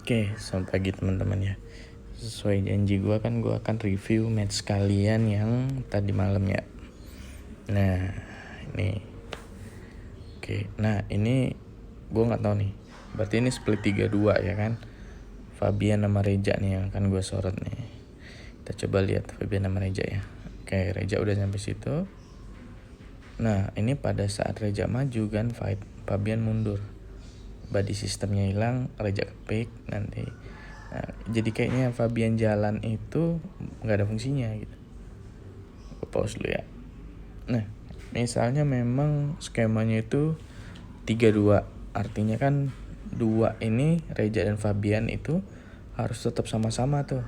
Oke, selamat pagi teman-teman ya. Sesuai janji gue kan gue akan review match kalian yang tadi malam ya. Nah, ini. Oke, nah ini gue nggak tahu nih. Berarti ini split 3-2 ya kan? Fabian sama Reja nih yang akan gue sorot nih. Kita coba lihat Fabian sama Reja ya. Oke, Reja udah sampai situ. Nah, ini pada saat Reja maju kan fight, Fabian mundur. Body sistemnya hilang, Reja kepick nanti. Nah, jadi kayaknya Fabian jalan itu nggak ada fungsinya gitu. Gue pause dulu ya. Nah, misalnya memang skemanya itu 3-2, artinya kan 2 ini Reja dan Fabian itu harus tetap sama-sama tuh.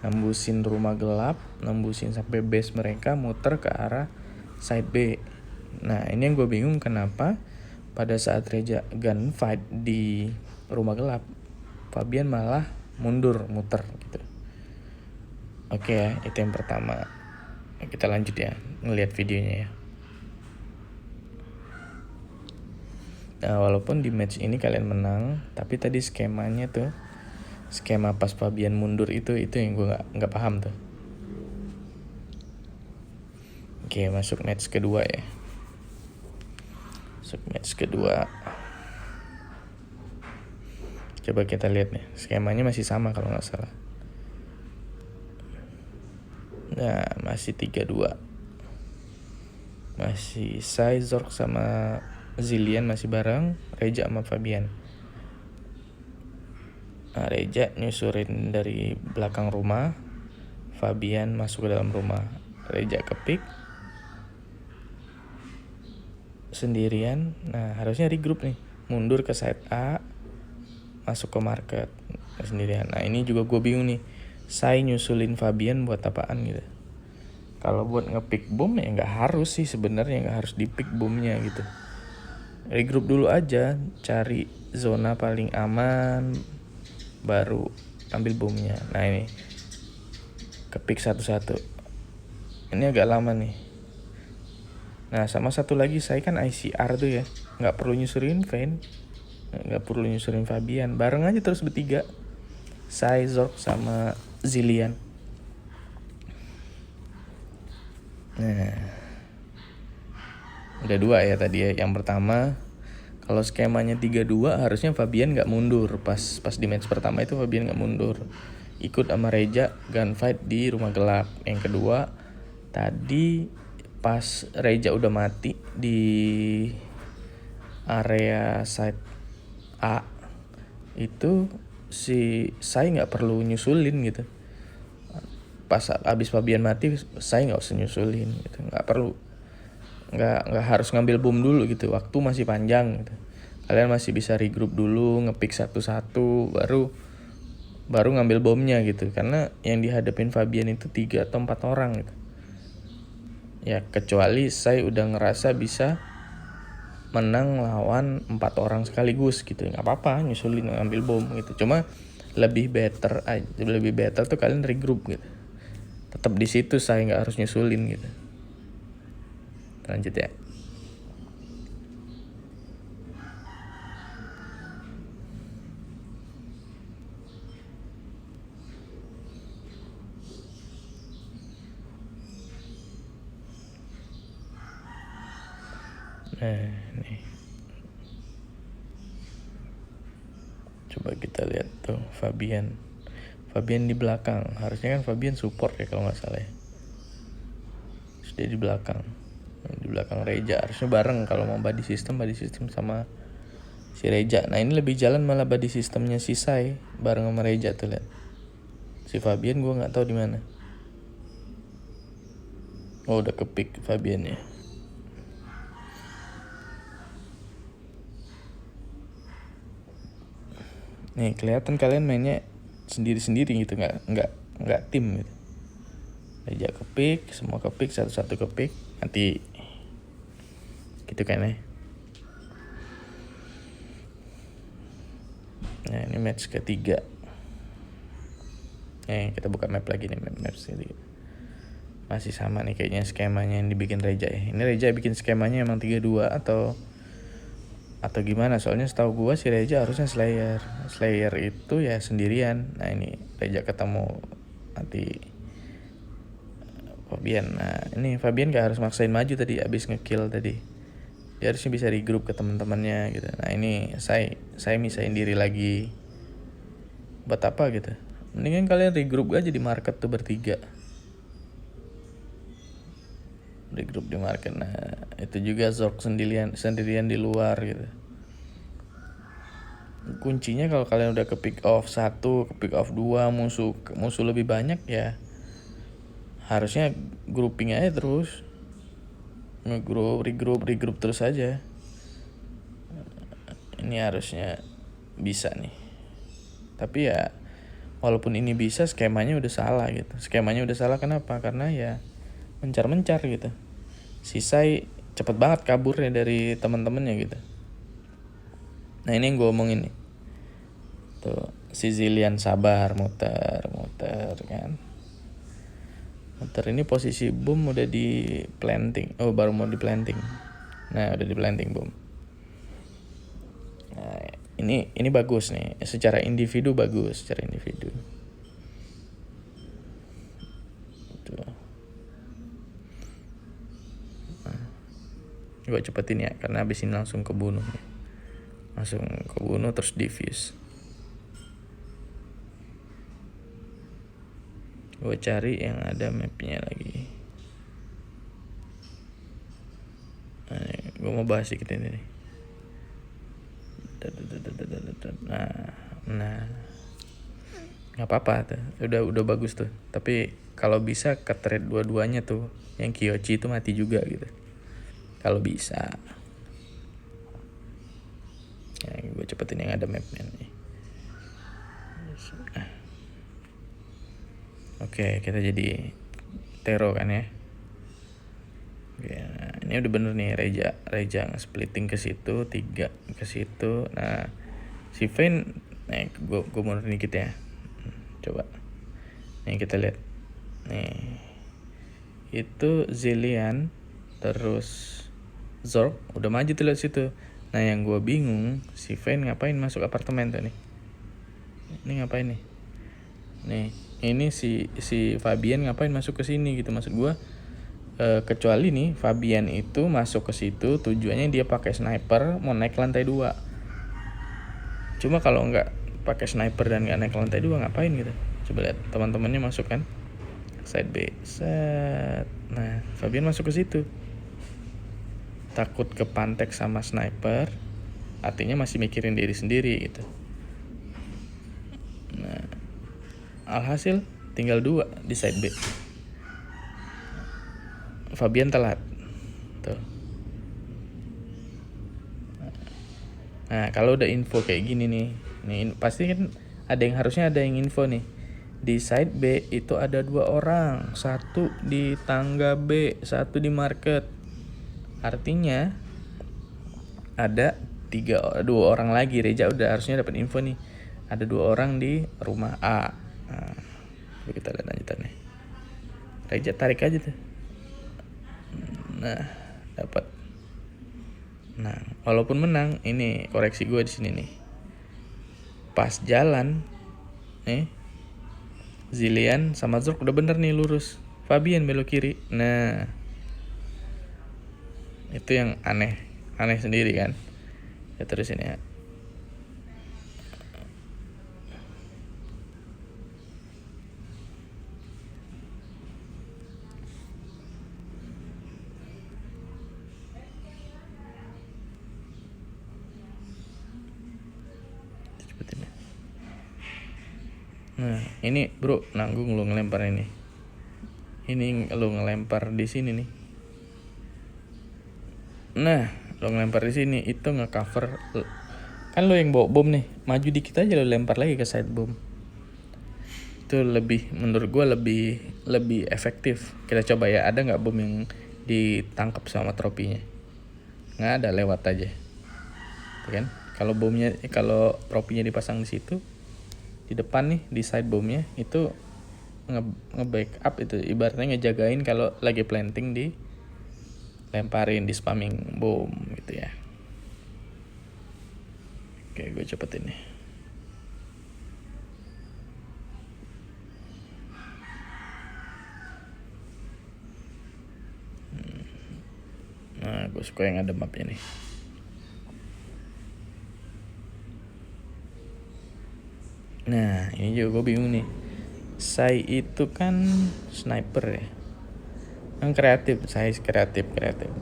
Nembusin rumah gelap, nembusin sampai base mereka, muter ke arah side B. Nah, ini yang gue bingung kenapa pada saat Reja gunfight di rumah gelap, Fabian malah mundur muter gitu. Oke ya, itu yang pertama. Kita lanjut ya, ngelihat videonya ya. Nah, walaupun di match ini kalian menang, tapi tadi skemanya tuh, skema pas Fabian mundur itu yang gue nggak paham tuh. Oke, masuk match kedua ya. Masuk match kedua. Coba kita lihat nih, skemanya masih sama kalau nggak salah. Nah, masih 3-2. Masih Sai, Zork sama Zillian masih bareng, Reja sama Fabian. Nah, Reja nyusurin dari belakang rumah, Fabian masuk ke dalam rumah. Reja kepick sendirian. Nah, harusnya regroup nih, mundur ke side A, masuk ke market sendirian. Nah, ini juga gue bingung nih, Sai nyusulin Fabian buat apaan gitu. Kalau buat ngepick bom ya nggak harus sih sebenarnya, nggak harus dipick bomnya gitu. Regroup dulu aja, cari zona paling aman, baru ambil bomnya. Nah, ini kepick satu-satu. Ini agak lama nih. Nah, sama satu lagi, saya kan ICR tuh ya, nggak perlu nyusurin Vayne, nggak perlu nyusurin Fabian, bareng aja terus bertiga, Sai, Zork sama Zillian. Nah, udah 2 ya tadi ya. Yang pertama, kalau skemanya 3-2 harusnya Fabian nggak mundur. Pas di match pertama itu Fabian nggak mundur, ikut sama Reja gunfight di rumah gelap. Yang kedua, tadi pas Reja udah mati di area side A itu si Sai nggak perlu nyusulin gitu. Pas abis Fabian mati, Sai nggak usah nyusulin gitu, nggak perlu, nggak harus ngambil bom dulu gitu, waktu masih panjang gitu. Kalian masih bisa regroup dulu, ngepick satu-satu, baru ngambil bomnya gitu. Karena yang dihadapin Fabian itu 3 atau 4 orang gitu. Ya kecuali saya udah ngerasa bisa menang lawan 4 orang sekaligus gitu, nggak apa-apa nyusulin ngambil bom gitu. Cuma lebih better tuh kalian regroup gitu. Tetap di situ saya nggak harus nyusulin gitu. Lanjut ya. Nah, nih. Coba kita lihat tuh Fabian di belakang. Harusnya kan Fabian support ya kalau nggak salah ya. Sudah di belakang Reja. Harusnya bareng kalau mau body system sama si Reja. Nah, ini lebih jalan malah body systemnya si Sai bareng sama Reja tuh lihat. Si Fabian gue nggak tahu di mana. Oh, udah kepick Fabian ya. Nih kelihatan kalian mainnya sendiri-sendiri gitu, nggak tim gitu. Reja kepick, semua kepick, satu-satu kepick, nanti gitu kan ya. Nah, ini match ketiga. Kita buka map lagi nih, map sendiri. Masih sama nih kayaknya skemanya yang dibikin Reja ya. Ini Reja bikin skemanya emang 3-2 atau gimana, soalnya setahu gua si Reja harusnya Slayer itu ya sendirian. Nah ini Reja ketemu nanti Fabian. Nah ini Fabian gak harus maksain maju tadi abis ngekill tadi, dia harusnya bisa regroup ke teman-temannya gitu. Nah ini saya misahin diri lagi, buat apa gitu, mendingan kalian regroup aja di market tuh bertiga, regroup di market. Nah itu juga Zork sendirian di luar gitu. Kuncinya kalau kalian udah ke pick off 1, ke pick off 2, musuh lebih banyak ya harusnya grouping aja terus, regroup terus aja. Ini harusnya bisa nih. Tapi ya walaupun ini bisa, skemanya udah salah gitu. Skemanya udah salah kenapa? Karena ya mencar gitu. Si Sai cepet banget kaburnya dari teman-temannya gitu. Nah ini yang gue omongin nih. Tuh si Zillian sabar muter kan. Muter ini posisi boom udah di planting. Oh baru mau di planting. Nah udah di planting boom. Nah ini bagus nih. Secara individu bagus. Secara individu. Tuh. Nah, gue cepetin ya karena abis ini langsung kebunuh. Langsung kebunuh terus diffuse. Gue cari yang ada mapnya lagi. Nah, gue mau bahas dikit ini nih. Nah, nggak apa-apa tuh, udah bagus tuh. Tapi kalau bisa ke trade dua-duanya tuh, yang Kyochi itu mati juga gitu. Kalau bisa. Ya, gue cepetin yang ada mapnya nih. Nah. Oke, kita jadi Tero kan ya. Oke, nah, ini udah bener nih Reja nge-splitting ke situ, 3 ke situ. Nah, si Vayne, nih gue mundur dikit ya. Coba. Nih kita lihat. Nih. Itu Zillian terus Zork udah maju tuh lihat situ. Nah, yang gue bingung, si Vayne ngapain masuk apartemen tuh nih? Ini ngapain nih? Nih, ini si Fabian ngapain masuk ke sini gitu, maksud gue. Kecuali nih Fabian itu masuk ke situ tujuannya dia pakai sniper mau naik lantai 2. Cuma kalau nggak pakai sniper dan nggak naik lantai 2 ngapain gitu? Coba lihat teman-temannya masuk kan side B. Set. Nah Fabian masuk ke situ takut kepantek sama sniper, artinya masih mikirin diri sendiri gitu. Nah alhasil tinggal 2 di side B. Fabian telat tuh. Nah kalau udah info kayak gini nih pasti kan harusnya ada yang info nih. Di side B itu ada 2 orang, 1 di tangga B, 1 di market. Artinya ada 2 orang lagi. Reja udah harusnya dapat info nih, ada 2 orang di rumah A. Nah, kita lihat lanjutannya. Reja tarik aja tuh. Nah, dapat. Nah, walaupun menang, ini koreksi gue di sini nih. Pas jalan, nih, Zillian sama Zork udah bener nih lurus. Fabian belok kiri. Nah, itu yang aneh sendiri kan. Ya terus ini ya. Nah, ini bro, nanggung lu ngelempar ini. Ini lu ngelempar di sini nih. Nah, lu ngelempar di sini itu nge-cover. Kan lu yang bawa bom nih, maju dikit aja lu lempar lagi ke side bom. Itu menurut gua lebih efektif. Kita coba ya, ada nggak bom yang ditangkap sama tropinya? Nggak ada, lewat aja. Kan? Kalau tropinya dipasang di situ, di depan nih di side bomnya itu nge-backup itu, ibaratnya ngejagain kalau lagi planting di lemparin, di spamming bom gitu ya. Oke, gue cepetin nih. Nah, gue suka yang ada mapnya nih. Nah, ini juga gue bingung nih. Sai itu kan sniper ya. Yang kreatif, saya kreatif.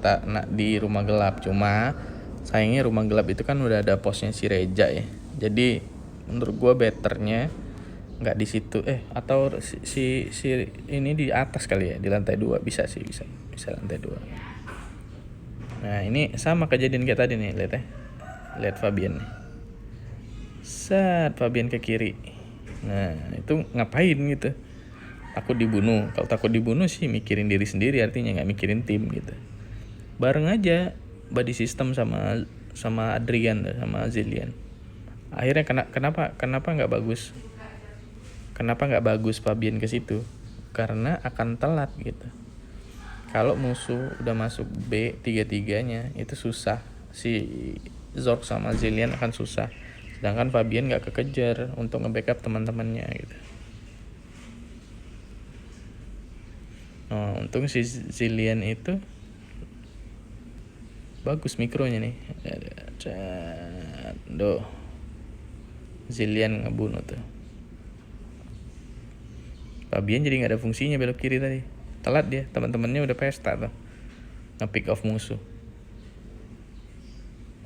Tak nak di rumah gelap, cuma sayangnya rumah gelap itu kan udah ada posnya si Reja ya. Jadi menurut gue betternya nggak di situ atau si ini di atas kali ya, di lantai 2 bisa lantai 2. Nah ini sama kejadian kayak tadi nih, lihat Fabian nih. Fabian ke kiri. Nah itu ngapain gitu? Takut dibunuh. Kalau takut dibunuh sih mikirin diri sendiri, artinya nggak mikirin tim gitu. Bareng aja body system sama Adrian sama Zillian. Akhirnya kenapa nggak bagus? Kenapa nggak bagus Fabian ke situ? Karena akan telat gitu. Kalau musuh udah masuk B 3-3-nya itu susah. Si Zork sama Zillian akan susah. Sedangkan Fabian nggak kekejar untuk nge-backup teman-temannya gitu. Untung si Zillian itu bagus mikronya nih. Zillian ngebunuh tuh. Fabian jadi nggak ada fungsinya belok kiri tadi. Telat dia, teman-temannya udah pesta tuh nge-pick off musuh.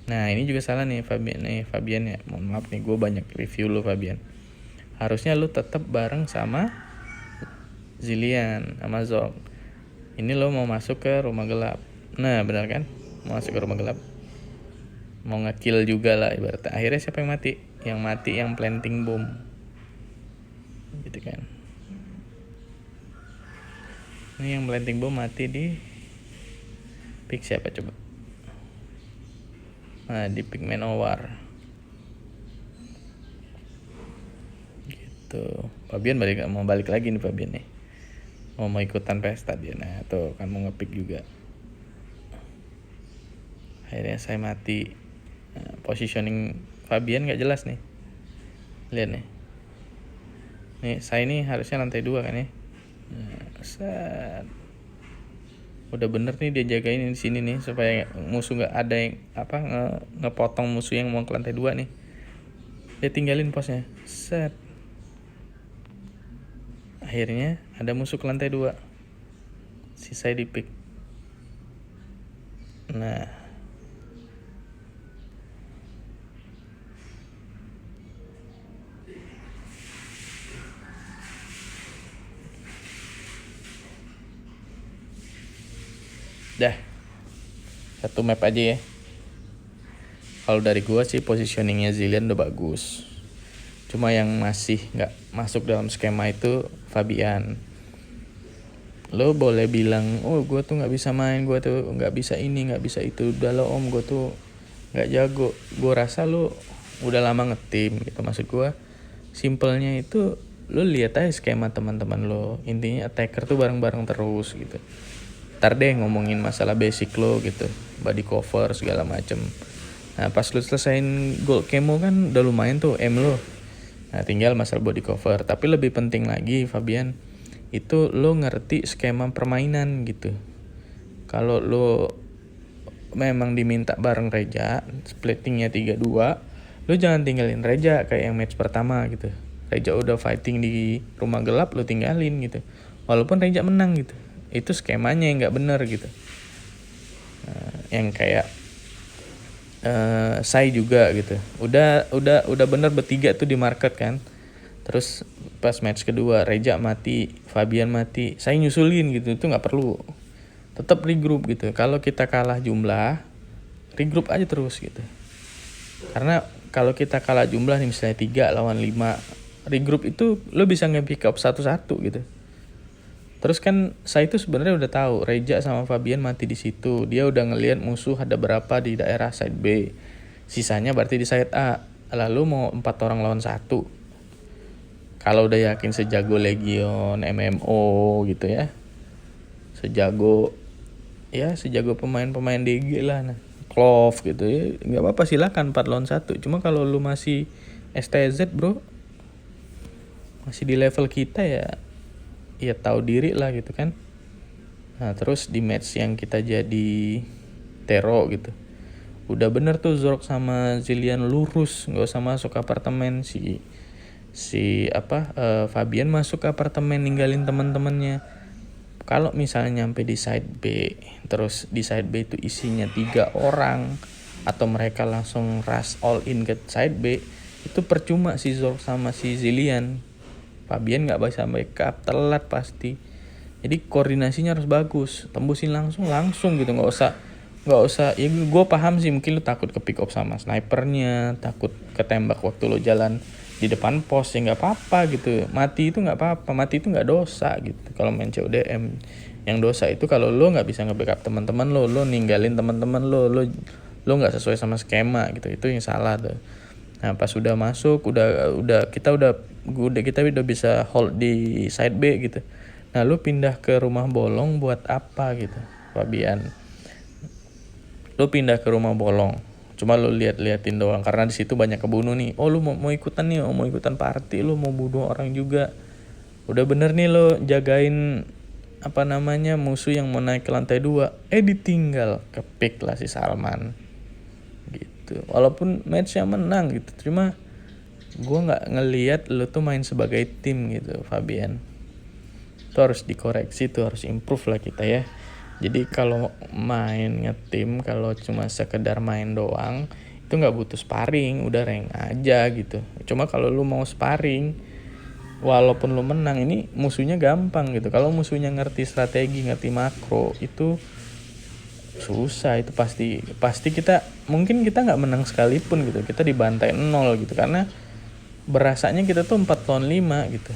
Nah ini juga salah nih Fabian ya. Mohon maaf nih, gue banyak review lu Fabian. Harusnya lu tetap bareng sama Zillian sama Zork. Ini lo mau masuk ke rumah gelap. Nah benar kan, mau masuk ke rumah gelap, mau nge-kill juga lah ibaratnya. Akhirnya siapa yang mati? Yang mati yang planting bom gitu kan. Ini yang planting bom mati di pick siapa coba? Nah di pick Manowar gitu. Fabian mau balik lagi nih Fabian nih, mau ikutan pesta dia. Nah tuh kan mau nge-pick juga. Akhirnya saya mati. Nah, positioning Fabian gak jelas nih. Lihat nih. Nih saya ini harusnya lantai 2 kan ya. Nah, udah bener nih dia jagain di sini nih supaya musuh nggak ada yang ngepotong musuh yang mau ke lantai 2 nih. Dia tinggalin posnya. Akhirnya ada musuh ke lantai 2. Sisa di pick. Nah dah, satu map aja ya. Kalau dari gua sih positioningnya Zillian udah bagus. Cuma yang masih nggak masuk dalam skema itu Fabian. Lo boleh bilang, gua tuh nggak bisa main, gua tuh nggak bisa ini, nggak bisa itu. Udah lo gua tuh nggak jago. Gua rasa lo udah lama ngetim gitu. Maksud gua simpelnya itu lo lihat aja skema teman-teman lo. Intinya attacker tuh bareng-bareng terus gitu. Ntar deh ngomongin masalah basic lo gitu, body cover segala macem. Nah pas lo selesain gold camo kan udah lumayan tuh M lo. Nah tinggal masalah body cover. Tapi lebih penting lagi Fabian, itu lo ngerti skema permainan gitu. Kalau lo memang diminta bareng Reja, splittingnya 3-2, lo jangan tinggalin Reja kayak yang match pertama gitu. Reja udah fighting di rumah gelap, lo tinggalin gitu. Walaupun Reja menang gitu. Itu skemanya yang nggak bener gitu. Yang kayak Sai juga gitu. Udah bener bertiga tuh di market kan. Terus pas match kedua Reja mati, Fabian mati, Sai nyusulin gitu. Itu nggak perlu. Tetap regroup gitu. Kalau kita kalah jumlah, regroup aja terus gitu. Karena kalau kita kalah jumlah nih misalnya 3 lawan 5, regroup itu lo bisa nge-pick up satu-satu gitu. Terus kan saya itu sebenarnya udah tahu Reja sama Fabian mati di situ. Dia udah ngelihat musuh ada berapa di daerah side B. Sisanya berarti di side A. Lalu mau 4 orang lawan 1. Kalau udah yakin sejago Legion, MMO gitu ya. Sejago pemain-pemain DG lah. Nah, clove gitu ya, nggak apa-apa, silakan 4 lawan 1. Cuma kalau lu masih STZ bro, masih di level kita ya tahu diri lah gitu kan. Nah terus di match yang kita jadi Tero gitu, udah bener tuh Zork sama Zilean lurus, nggak usah masuk ke apartemen. Fabian masuk ke apartemen ninggalin teman-temannya. Kalau misalnya nyampe di side B, terus di side B itu isinya 3 orang, atau mereka langsung rush all in ke side B, itu percuma si Zork sama si Zilean. Fabian nggak bisa backup, telat pasti. Jadi koordinasinya harus bagus, tembusin langsung gitu, nggak usah. Ya gue paham sih, mungkin lu takut ke pick up sama snipernya, takut ketembak waktu lu jalan di depan pos, ya nggak apa-apa gitu. Mati itu nggak apa-apa, mati itu nggak dosa gitu. Kalau main CODM, yang dosa itu kalau lo nggak bisa nge-backup teman-teman lo ninggalin teman-teman lo nggak sesuai sama skema gitu, itu yang salah tuh. Nah pas udah masuk, kita udah bisa hold di side B gitu. Nah lu pindah ke rumah bolong buat apa gitu, Fabian? Lu pindah ke rumah bolong cuma lu liatin doang karena di situ banyak kebunuh nih. Oh lu mau ikutan nih, mau ikutan party, lu mau bunuh orang juga. Udah bener nih lu jagain musuh yang mau naik ke lantai 2, ditinggal, kepick lah si Salman gitu. Walaupun matchnya menang gitu, cuma gue nggak ngelihat lu tuh main sebagai tim gitu, Fabian. Itu harus dikoreksi, tuh harus improve lah kita ya. Jadi kalau main ngetim, kalau cuma sekedar main doang, itu nggak butuh sparring, udah rank aja gitu. Cuma kalau lu mau sparring, walaupun lu menang, ini musuhnya gampang gitu. Kalau musuhnya ngerti strategi, ngerti makro, itu susah. Itu pasti kita nggak menang sekalipun gitu. Kita dibantai 0 gitu, karena berasanya kita tuh 4 lawan 5 gitu.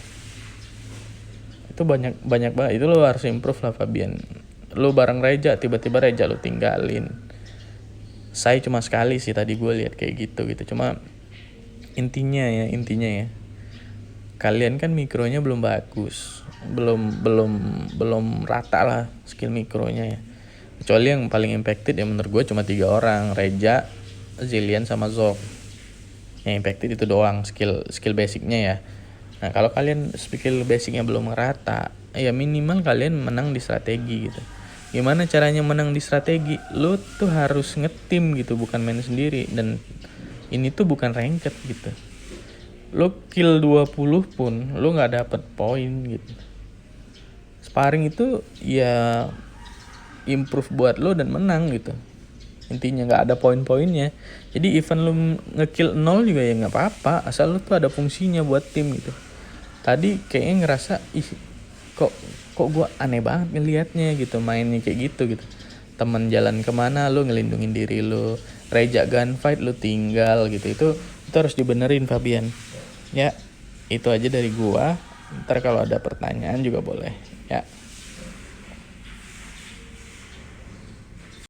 Itu banyak banget. Itu lo harus improve lah, Fabian. Lu bareng Reja, tiba-tiba Reja lu tinggalin. Saya cuma sekali sih tadi gue lihat kayak gitu. Cuma intinya ya, kalian kan mikronya belum bagus, belum rata lah skill mikronya ya. Kecuali yang paling impacted ya menurut gue cuma 3 orang, Reja, Zilean sama Zork. Yang impacted itu doang skill basicnya ya. Nah kalau kalian skill basicnya belum merata, ya minimal kalian menang di strategi gitu. Gimana caranya menang di strategi? Lu tuh harus ngetim gitu, bukan main sendiri. Dan ini tuh bukan ranked gitu. Lu kill 20 pun lu gak dapet poin gitu. Sparring itu ya improve buat lu dan menang gitu. Intinya gak ada poin-poinnya. Jadi even lu ngekill 0 juga ya gak apa-apa, asal lu tuh ada fungsinya buat tim gitu. Tadi kayaknya ngerasa kok gue aneh banget ngelihatnya gitu, mainnya kayak gitu. Temen jalan kemana lu ngelindungin diri lu, Reja gunfight lu tinggal gitu. Itu harus dibenerin, Fabian ya. Itu aja dari gua. Ntar kalau ada pertanyaan juga boleh ya.